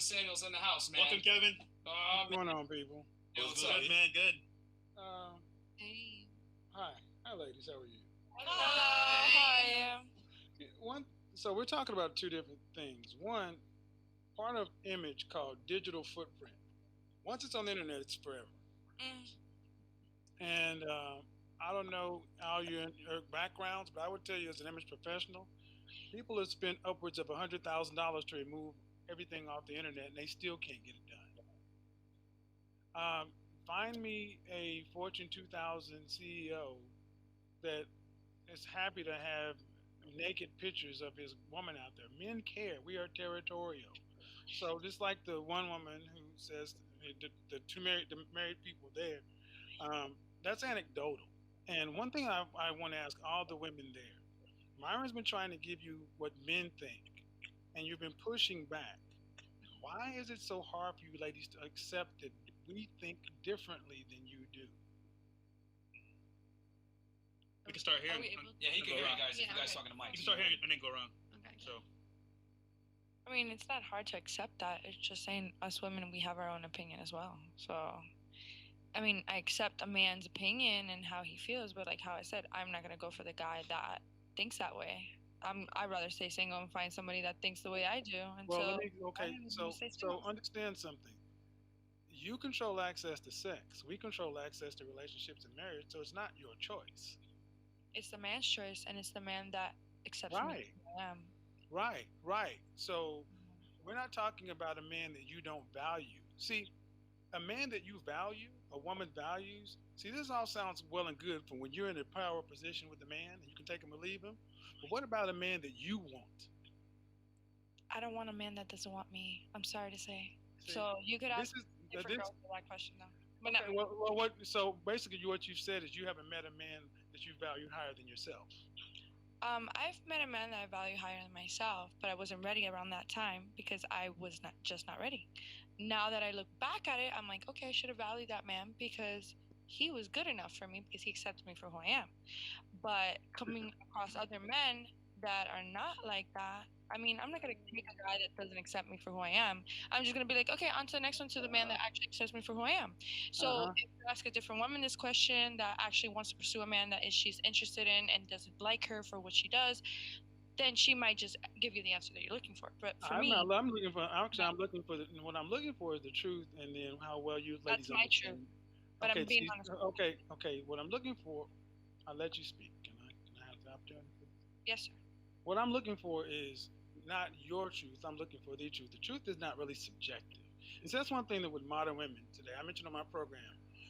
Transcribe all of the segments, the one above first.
Samuels in the house, man. Welcome, Kevin. What's going on, people? What's good, man? Good. Hey. Hi, ladies. How are you? Hi. So we're talking about two different things. One, part of image called digital footprint. Once it's on the internet, it's forever. And I don't know all your backgrounds, but I would tell you as an image professional, people have spent upwards of $100,000 to remove everything off the internet, and they still can't get it done. Find me a Fortune 2000 CEO that is happy to have naked pictures of his woman out there. Men care. We are territorial. So just like the one woman who says the married people there, that's anecdotal. And one thing I want to ask all the women there, Myron's been trying to give you what men think, and you've been pushing back. Why is it so hard for you ladies to accept that we think differently than you do? We can start here. Yeah, he can hear you guys if you guys talking to Mike. You can start here and then go around. Okay. So. I mean, it's not hard to accept that. It's just saying us women, we have our own opinion as well. So, I mean, I accept a man's opinion and how he feels, but like how I said, I'm not gonna go for the guy that thinks that way. I'd rather stay single and find somebody that thinks the way I do. And Well, so understand something. You control access to sex. We control access to relationships and marriage. So it's not your choice. it's the man's choice, and it's the man that accepts me Right. who I am. Right. So we're not talking about a man that you don't value. See, a man that you value, a woman values. See, this all sounds well and good for when you're in a power position with a man and you can take him or leave him. But what about a man that you want? I don't want a man that doesn't want me. I'm sorry to say. See, So you could ask this is different this. girls for that question though. But Okay, no, what? So basically, what you've said is you haven't met a man that you value higher than yourself. I've met a man that I value higher than myself, but I wasn't ready around that time because I was not ready. Now that I look back at it, I'm like, okay, I should have valued that man because he was good enough for me because he accepted me for who I am. But coming across other men that are not like that, I mean, I'm not gonna take a guy that doesn't accept me for who I am. I'm just gonna be like, okay, on to the next one, to the man that actually accepts me for who I am. So Uh-huh. if you ask a different woman this question that actually wants to pursue a man that she's interested in and doesn't like her for what she does, then she might just give you the answer that you're looking for. But for I'm me, not. I'm looking for. Actually, I'm looking for. What I'm looking for is the truth, and then how well you ladies that's my understand. truth. But Okay. I'm being See, honest. okay. What I'm looking for, I'll let you speak. Can I have the opportunity? Yes, sir. What I'm looking for is not your truth. I'm looking for the truth. The truth is not really subjective. And so that's one thing that with modern women today, I mentioned on my program,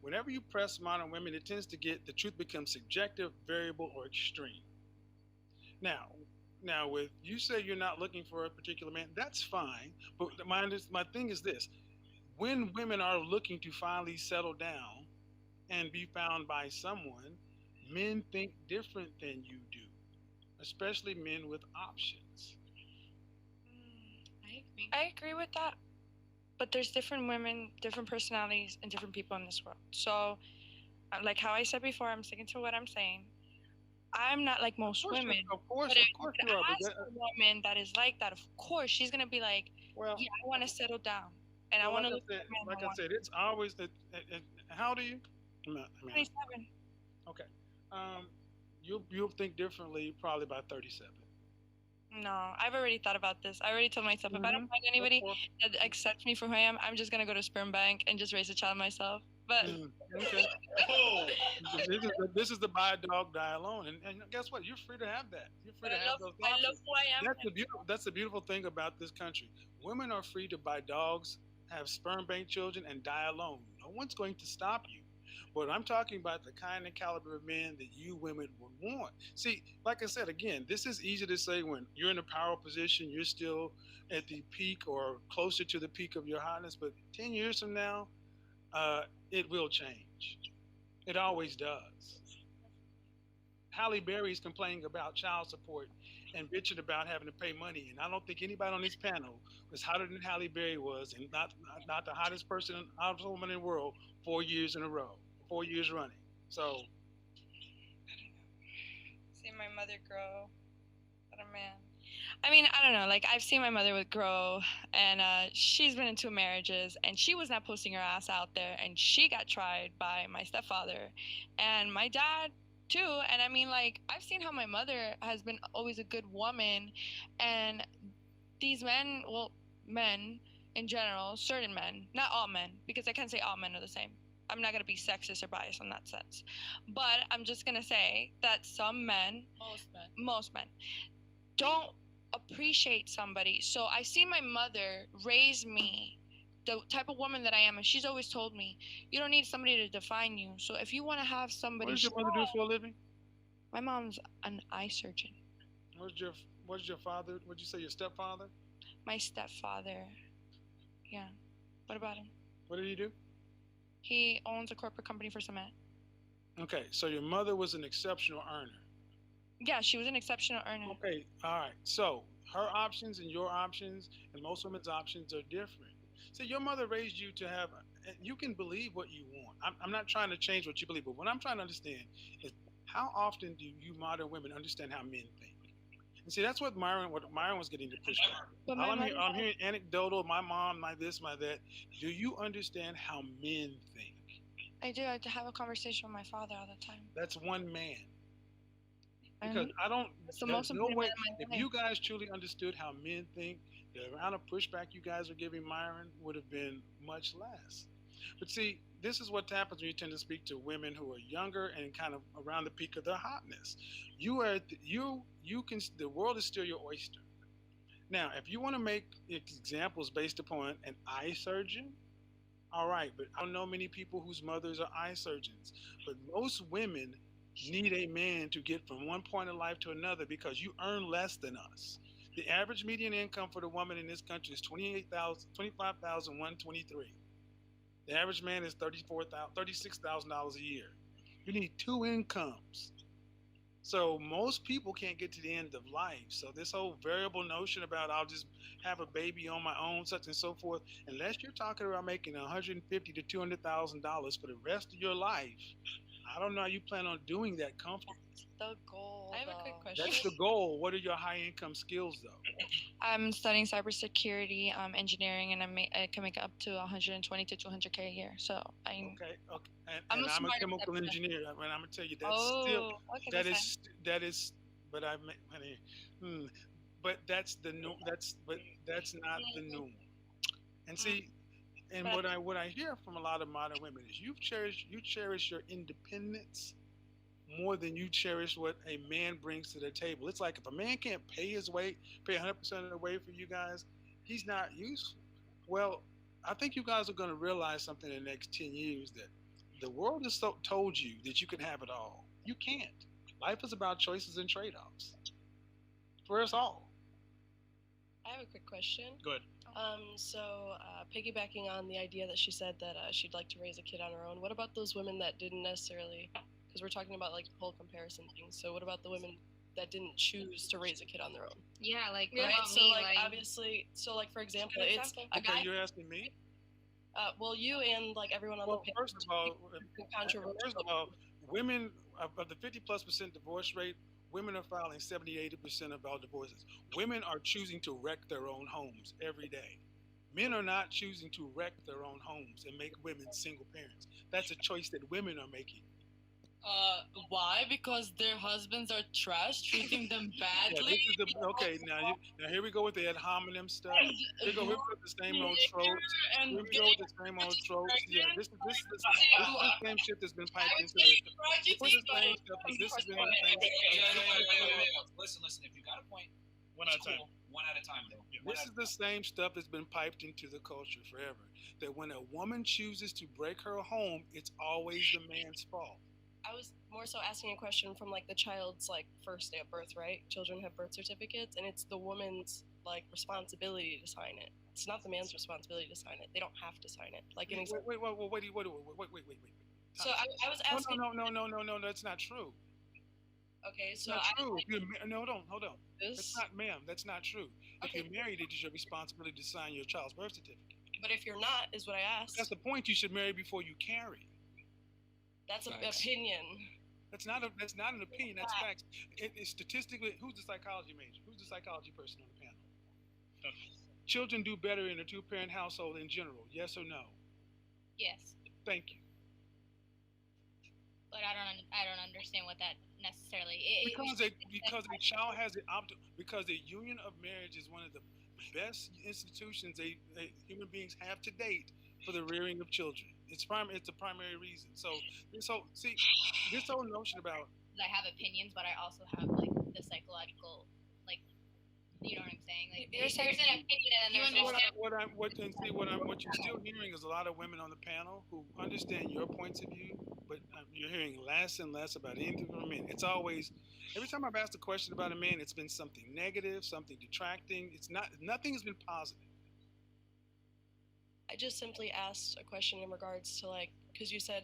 whenever you press modern women, it tends to get the truth becomes subjective, variable, or extreme. Now, with you say you're not looking for a particular man, that's fine. But my thing is this: when women are looking to finally settle down and be found by someone, men think different than you do, especially men with options. I agree with that. But there's different women, different personalities, and different people in this world. So, like how I said before, I'm sticking to what I'm saying. I'm not like most women. Of course, But if of course you you are. But ask a woman that is like that, of course she's gonna be like, well, "Yeah, I want to settle down, and I well, want like to I look for said, a man like that I wants said, it's always that. How old are you? I mean, 27." okay. You'll think differently probably by 37. No, I've already thought about this. I already told myself if I don't Mm-hmm. find anybody that accepts me for who I am, I'm just gonna go to sperm bank and just raise a child myself. But Okay. Oh, This is the buy a dog, die alone, and guess what? You're free to have that. You're free to have those I love options. who I am. That's the beautiful thing about this country. Women are free to buy dogs, have sperm bank children, and die alone. No one's going to stop you. But I'm talking about the kind and caliber of men that you women would want. See, like I said, again, this is easy to say when you're in a power position, you're still at the peak or closer to the peak of your hotness. But 10 years from now, it will change. It always does. Halle Berry is complaining about child support and bitching about having to pay money. And I don't think anybody on this panel was hotter than Halle Berry was, and not the hottest person, hottest woman in the world, 4 years in a row, 4 years running. So See my mother grow. What a man. I mean, I don't know. Like, I've seen my mother grow, and she's been in 2 marriages, and she was not posting her ass out there, and she got tried by my stepfather, and my dad too. And I mean, like, I've seen how my mother has been always a good woman, and these men, well, men in general, certain men, not all men, because I can't say all men are the same. I'm not gonna be sexist or biased in that sense, but I'm just gonna say that some men, most men, don't appreciate somebody. So I see my mother raise me the type of woman that I am, and she's always told me, you don't need somebody to define you. So if you want to have somebody, What does your mother do for a living? My mom's an eye surgeon. What's your father? What'd you say, your stepfather? My stepfather, yeah. What about him? What did he do? He owns a corporate company for cement. Okay, so your mother was an exceptional earner. Yeah, she was an exceptional earner. Okay, all right. So her options and your options and most women's options are different. So your mother raised you to have, and you can believe what you want. I'm not trying to change what you believe, but what I'm trying to understand is how often do you modern women understand how men think? And see, that's what Myron was getting to push back. But I'm hearing anecdotal, my mom, my this, my that. Do you understand how men think? I do. I have a conversation with my father all the time. That's one man. Because I don't, there's no way, if you guys truly understood how men think, the amount of pushback you guys are giving Myron would have been much less. But see, this is what happens when you tend to speak to women who are younger and kind of around the peak of their hotness. The world is still your oyster. Now, if you want to make examples based upon an eye surgeon, all right, but I don't know many people whose mothers are eye surgeons. But most women need a man to get from one point of life to another because you earn less than us. The average median income for the woman in this country is $25,123. The average man is $36,000 a year. You need 2 incomes. So most people can't get to the end of life. So this whole variable notion about I'll just have a baby on my own, such and so forth, unless you're talking about making $150,000 to $200,000 for the rest of your life, I don't know how you plan on doing that comfortably. That's the goal. I have a quick question. That's the goal. What are your high income skills though? I'm studying cybersecurity, engineering, and I can make up to 120 to 200K a year. So I'm I'm a chemical engineer. I mean, I'm gonna tell you but but that's the norm. That's not the norm. And see, and what I hear from a lot of modern women is you cherish your independence more than you cherish what a man brings to the table. It's like if a man can't pay his way, pay 100% of the way for you guys, he's not useful. Well, I think you guys are going to realize something in the next 10 years that the world has told you that you can have it all. You can't. Life is about choices and trade-offs for us all. I have a quick question. Go ahead. Piggybacking on the idea that she said that she'd like to raise a kid on her own, what about those women that didn't necessarily, because we're talking about like the whole comparison thing, so what about the women that didn't choose to raise a kid on their own? Yeah, like Right, what about so me? like obviously, so like for example, Good it's example. a Okay, guy, you're asking me? well you and like everyone on Well, the page, first of all, women of the 50+% divorce rate, women are filing 70-80% of all divorces. Women are choosing to wreck their own homes every day. Men are not choosing to wreck their own homes and make women single parents. That's a choice that women are making. Why? Because their husbands are trash, treating them badly. Now here we go with the ad hominem stuff. Here we go with the same old tropes. And Here we go with the same old tropes. Yeah, this is the same shit that's been piped into this. This is the same stuff. This has been the same. Listen. If you got a point, One at a time. One at a time, though. This is the same stuff that's been piped into the culture forever. That when a woman chooses to break her home, it's always the man's fault. I was more so asking a question from like the child's like first day of birth, right? Children have birth certificates, and it's the woman's like responsibility to sign it. It's not the man's responsibility to sign it. They don't have to sign it. Like an example. Wait. So I was asking. No, that's not true. Okay, It's so not I true. Hold on. this, That's not, ma'am. That's not true. If Okay. you're married, it is your responsibility to sign your child's birth certificate. but if you're not, is what I asked. That's the point. You should marry before you carry. That's an Facts. opinion. That's not an opinion. That's facts. It's statistically. Who's the psychology major? Who's the psychology person on the panel? Children do better in a two-parent household in general. Yes or no? Yes, Thank you. but I don't understand what that necessarily is. Because a child has because the union of marriage is one of the best institutions human beings have to date for the rearing of children. It's a primary reason. So this whole notion about I have opinions, but I also have like the psychological, like, you know what I'm saying? Like, You're there's saying- an opinion and then there's also what you're still hearing is a lot of women on the panel who understand your points of view, but you're hearing less and less about anything from men. It's always every time I've asked a question about a man, it's been something negative, something detracting. Nothing has been positive. I just simply asked a question in regards to like, because you said,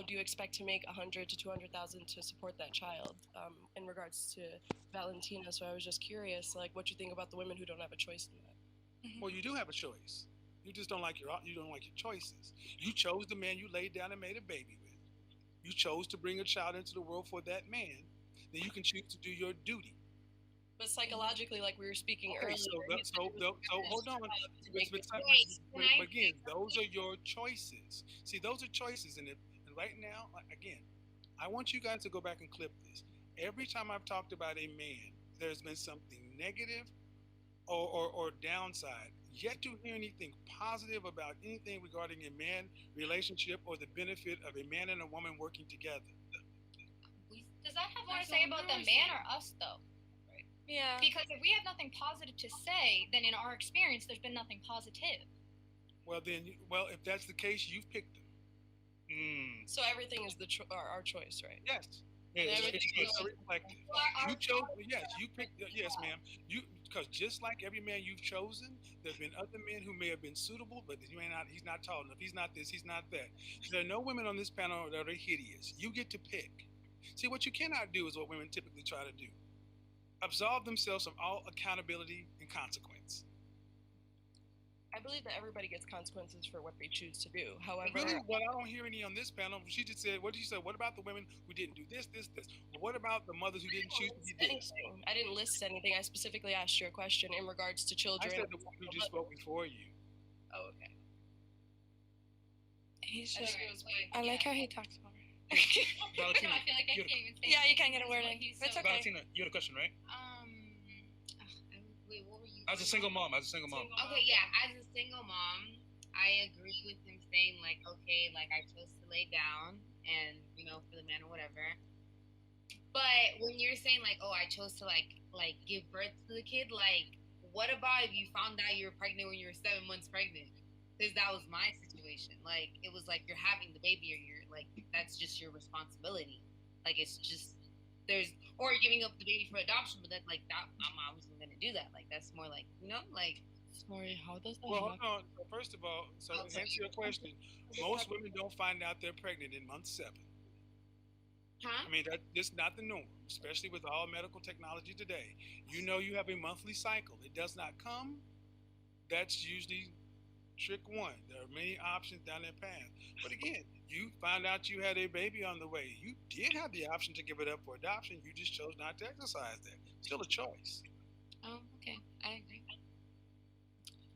do you expect to make 100 to 200,000 to support that child? In regards to Valentina, so I was just curious, like, what you think about the women who don't have a choice in that. Well, you do have a choice. You just don't like your choices. You chose the man you laid down and made a baby with. You chose to bring a child into the world for that man. Then you can choose to do your duty. But psychologically, like we were speaking Okay, earlier, so hold on. But again, those are your choices. See, those are choices, and right now, again, I want you guys to go back and clip this. Every time I've talked about a man, there's been something negative or downside. Yet to hear anything positive about anything regarding a man relationship or the benefit of a man and a woman working together. does that have more to say about the man or us though? Yeah. Because if we have nothing positive to say, then in our experience, there's been nothing positive. Well, if that's the case, you've picked them. so everything is our choice, right? Yes. Everything It's reflective. You chose. Yes, you picked. Yes, ma'am. Because just like every man you've chosen, there's been other men who may have been suitable, but he's not tall enough. He's not this. He's not that. There are no women on this panel that are hideous. You get to pick. See, what you cannot do is what women typically try to do. Absolve themselves from all accountability and consequence. I believe that everybody gets consequences for what they choose to do. However, Really, well, I don't hear any on this panel. She just said, what did you say? What about the women who didn't do this? What about the mothers who didn't choose to be this? I didn't list anything. I specifically asked you a question in regards to I children. said the one who just spoke before you. Oh, okay. He's I just. think it was I like how he talks about her. Valentina, I feel like I you can't even say Yeah, you anything can't get a word in. he's It's so- okay. Valentina, you had a question, right? Wait, what were you? As a single mom. Okay, yeah. As a single mom, I agree with him saying like, okay, like I chose to lay down and for the man or whatever. But when you're saying like, oh, I chose to like give birth to the kid, like, what about if you found out you were pregnant when you were 7 months pregnant? Because that was my situation. Like, it was like you're having the baby, or you're like that's just your responsibility. Like, it's just or giving up the baby for adoption, but then like that, I'm obviously gonna do that. Like, that's more like like. Sorry, how does that Well, happen? hold on. So first of all, to answer your question, most women don't find out they're pregnant in month 7. Huh? I mean, that's just not the norm, especially with all medical technology today. You have a monthly cycle. It does not come. That's usually trick 1. There are many options down that path. But again, you found out you had a baby on the way. You did have the option to give it up for adoption. You just chose not to exercise that. Still a choice. Oh, okay, I agree.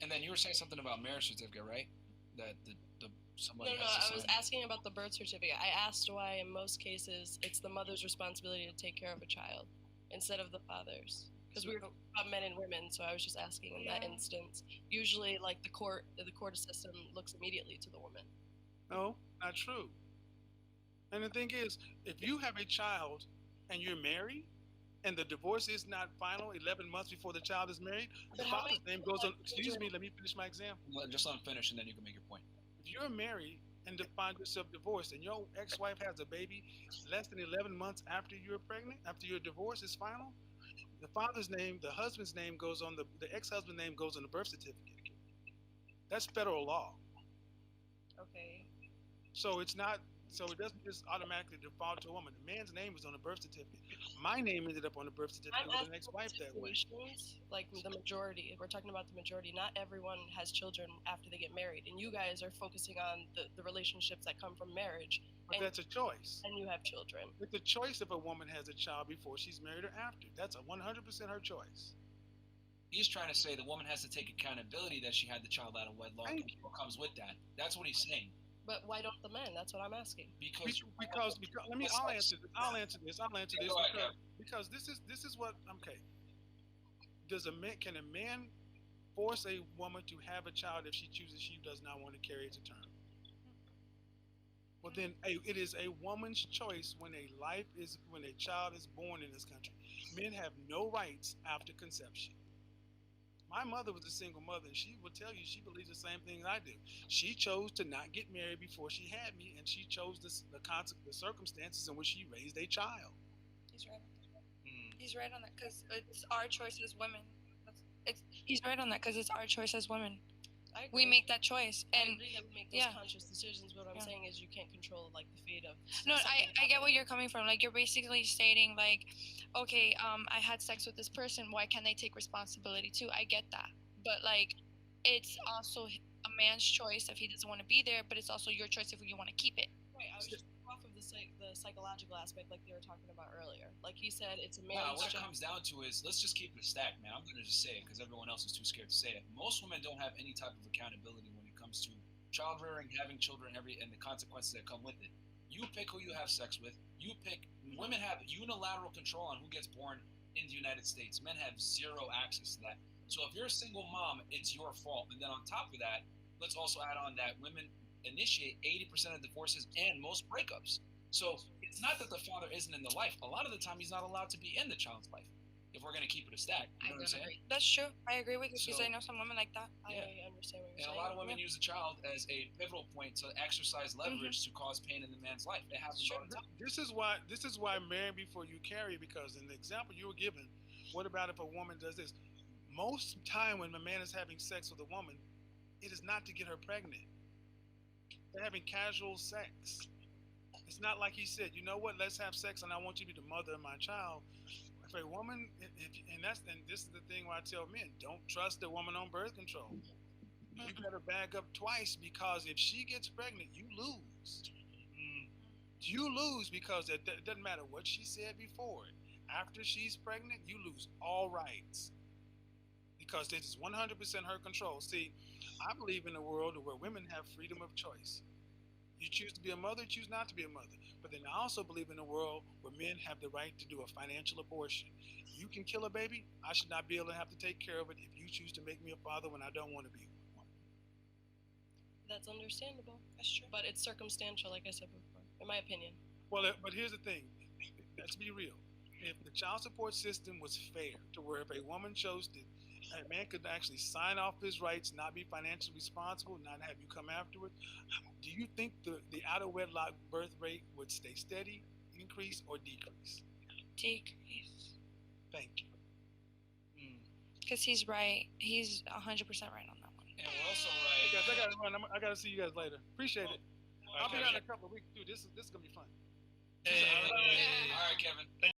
And then you were saying something about marriage certificate, right? That the somebody No, has to I was sign. asking about the birth certificate. I asked why in most cases it's the mother's responsibility to take care of a child instead of the father's. Because we were talking about men and women, so I was just asking in that instance. Usually, like the court system looks immediately to the woman. No, not true. And the thing is, if you have a child and you're married, and the divorce is not final 11 months before the child is married, the But how father's many name goes on. Excuse me, let me finish my example. Just let him finish, and then you can make your point. If you're married and find yourself divorced, and your ex-wife has a baby less than 11 months after you're pregnant, after your divorce is final, the father's name, the husband's name goes on the ex-husband's name goes on the birth certificate. That's federal law. Okay. So it doesn't just automatically default to a woman. The man's name is on the birth certificate. My name ended up on the birth certificate with an ex-wife that way. Like the majority, we're talking about the majority. Not everyone has children after they get married, and you guys are focusing on the relationships that come from marriage. But And- that's a choice. and you have children. It's a choice if a woman has a child before she's married or after. That's a 100% her choice. He's trying to say the woman has to take accountability that she had the child out of wedlock and Thank you. what comes with that. That's what he's saying. But why don't the men? That's what I'm asking. Because Let me. I'll answer this. I'll answer this. Yeah, go ahead, because this is what. Okay. Can a man force a woman to have a child if she chooses she does not want to carry it to term? Well, then it is a woman's choice when a child is born in this country. Men have no rights after conception. My mother was a single mother, and she will tell you she believes the same thing I do. She chose to not get married before she had me, and she chose the circumstances in which she raised a child. He's right. Mm. He's right on that because it's our choice as women. He's right on that because it's our choice as women. I We agree. make that choice, I and agree that we make those yeah. conscious decisions. But what I'm Yeah. saying is you can't control like the fate of. no, something I get what happening. you're coming from. Like you're basically stating like, okay, I had sex with this person. Why can't they take responsibility too? I get that, but like, it's also a man's choice if he doesn't want to be there, but it's also your choice if you want to keep it. Right. I was just off of the psychological aspect, like they were talking about earlier. Like he said, it's a Nah, man's what it job. comes down to is let's just keep it a stack, man. I'm gonna just say it because everyone else is too scared to say it. Most women don't have any type of accountability when it comes to child rearing, having children, and the consequences that come with it. You pick who you have sex with. You pick. Women have unilateral control on who gets born in the United States. Men have zero access to that. So if you're a single mom, it's your fault. And then on top of that, let's also add on that women initiate 80% of divorces and most breakups. So it's not that the father isn't in the life. A lot of the time, he's not allowed to be in the child's life. If we're gonna keep it a stack, you know what I'm saying? agree. That's true. I agree with you because So- I know some women like that. Yeah. I understand what And you're a saying. lot of women use the child as a pivotal point to exercise leverage to cause pain in the man's life. It happens all the time. This is why marry before you carry. Because in the example you were given, what about if a woman does this? Most time when a man is having sex with a woman, it is not to get her pregnant. They're having casual sex. It's not like he said, you know what, let's have sex and I want you to be the mother of my child. If a woman, and this is the thing where I tell men, don't trust a woman on birth control. You better back up twice because if she gets pregnant, you lose. You lose because it doesn't matter what she said before. After she's pregnant, you lose all rights because this is 100% her control. See, I believe in a world where women have freedom of choice. You choose to be a mother, choose not to be a mother. But then I also believe in a world where men have the right to do a financial abortion. You can kill a baby. I should not be able to have to take care of it if you choose to make me a father when I don't want to be one. That's understandable. That's true. But it's circumstantial, like I said before, in my opinion. Well, but here's the thing. Let's be real. If the child support system was fair, to where if a woman chose to, a man could actually sign off his rights, not be financially responsible, not have you come afterwards, do you think the out of wedlock birth rate would stay steady, increase, or decrease? Decrease. Thank you. Because he's right. He's 100% right on that one. And we're also Hey right. guys, I gotta run. I gotta see you guys later. Appreciate it. I'll be Kevin. down in a couple of weeks too. This is gonna be fun. Hey. All right, Kevin.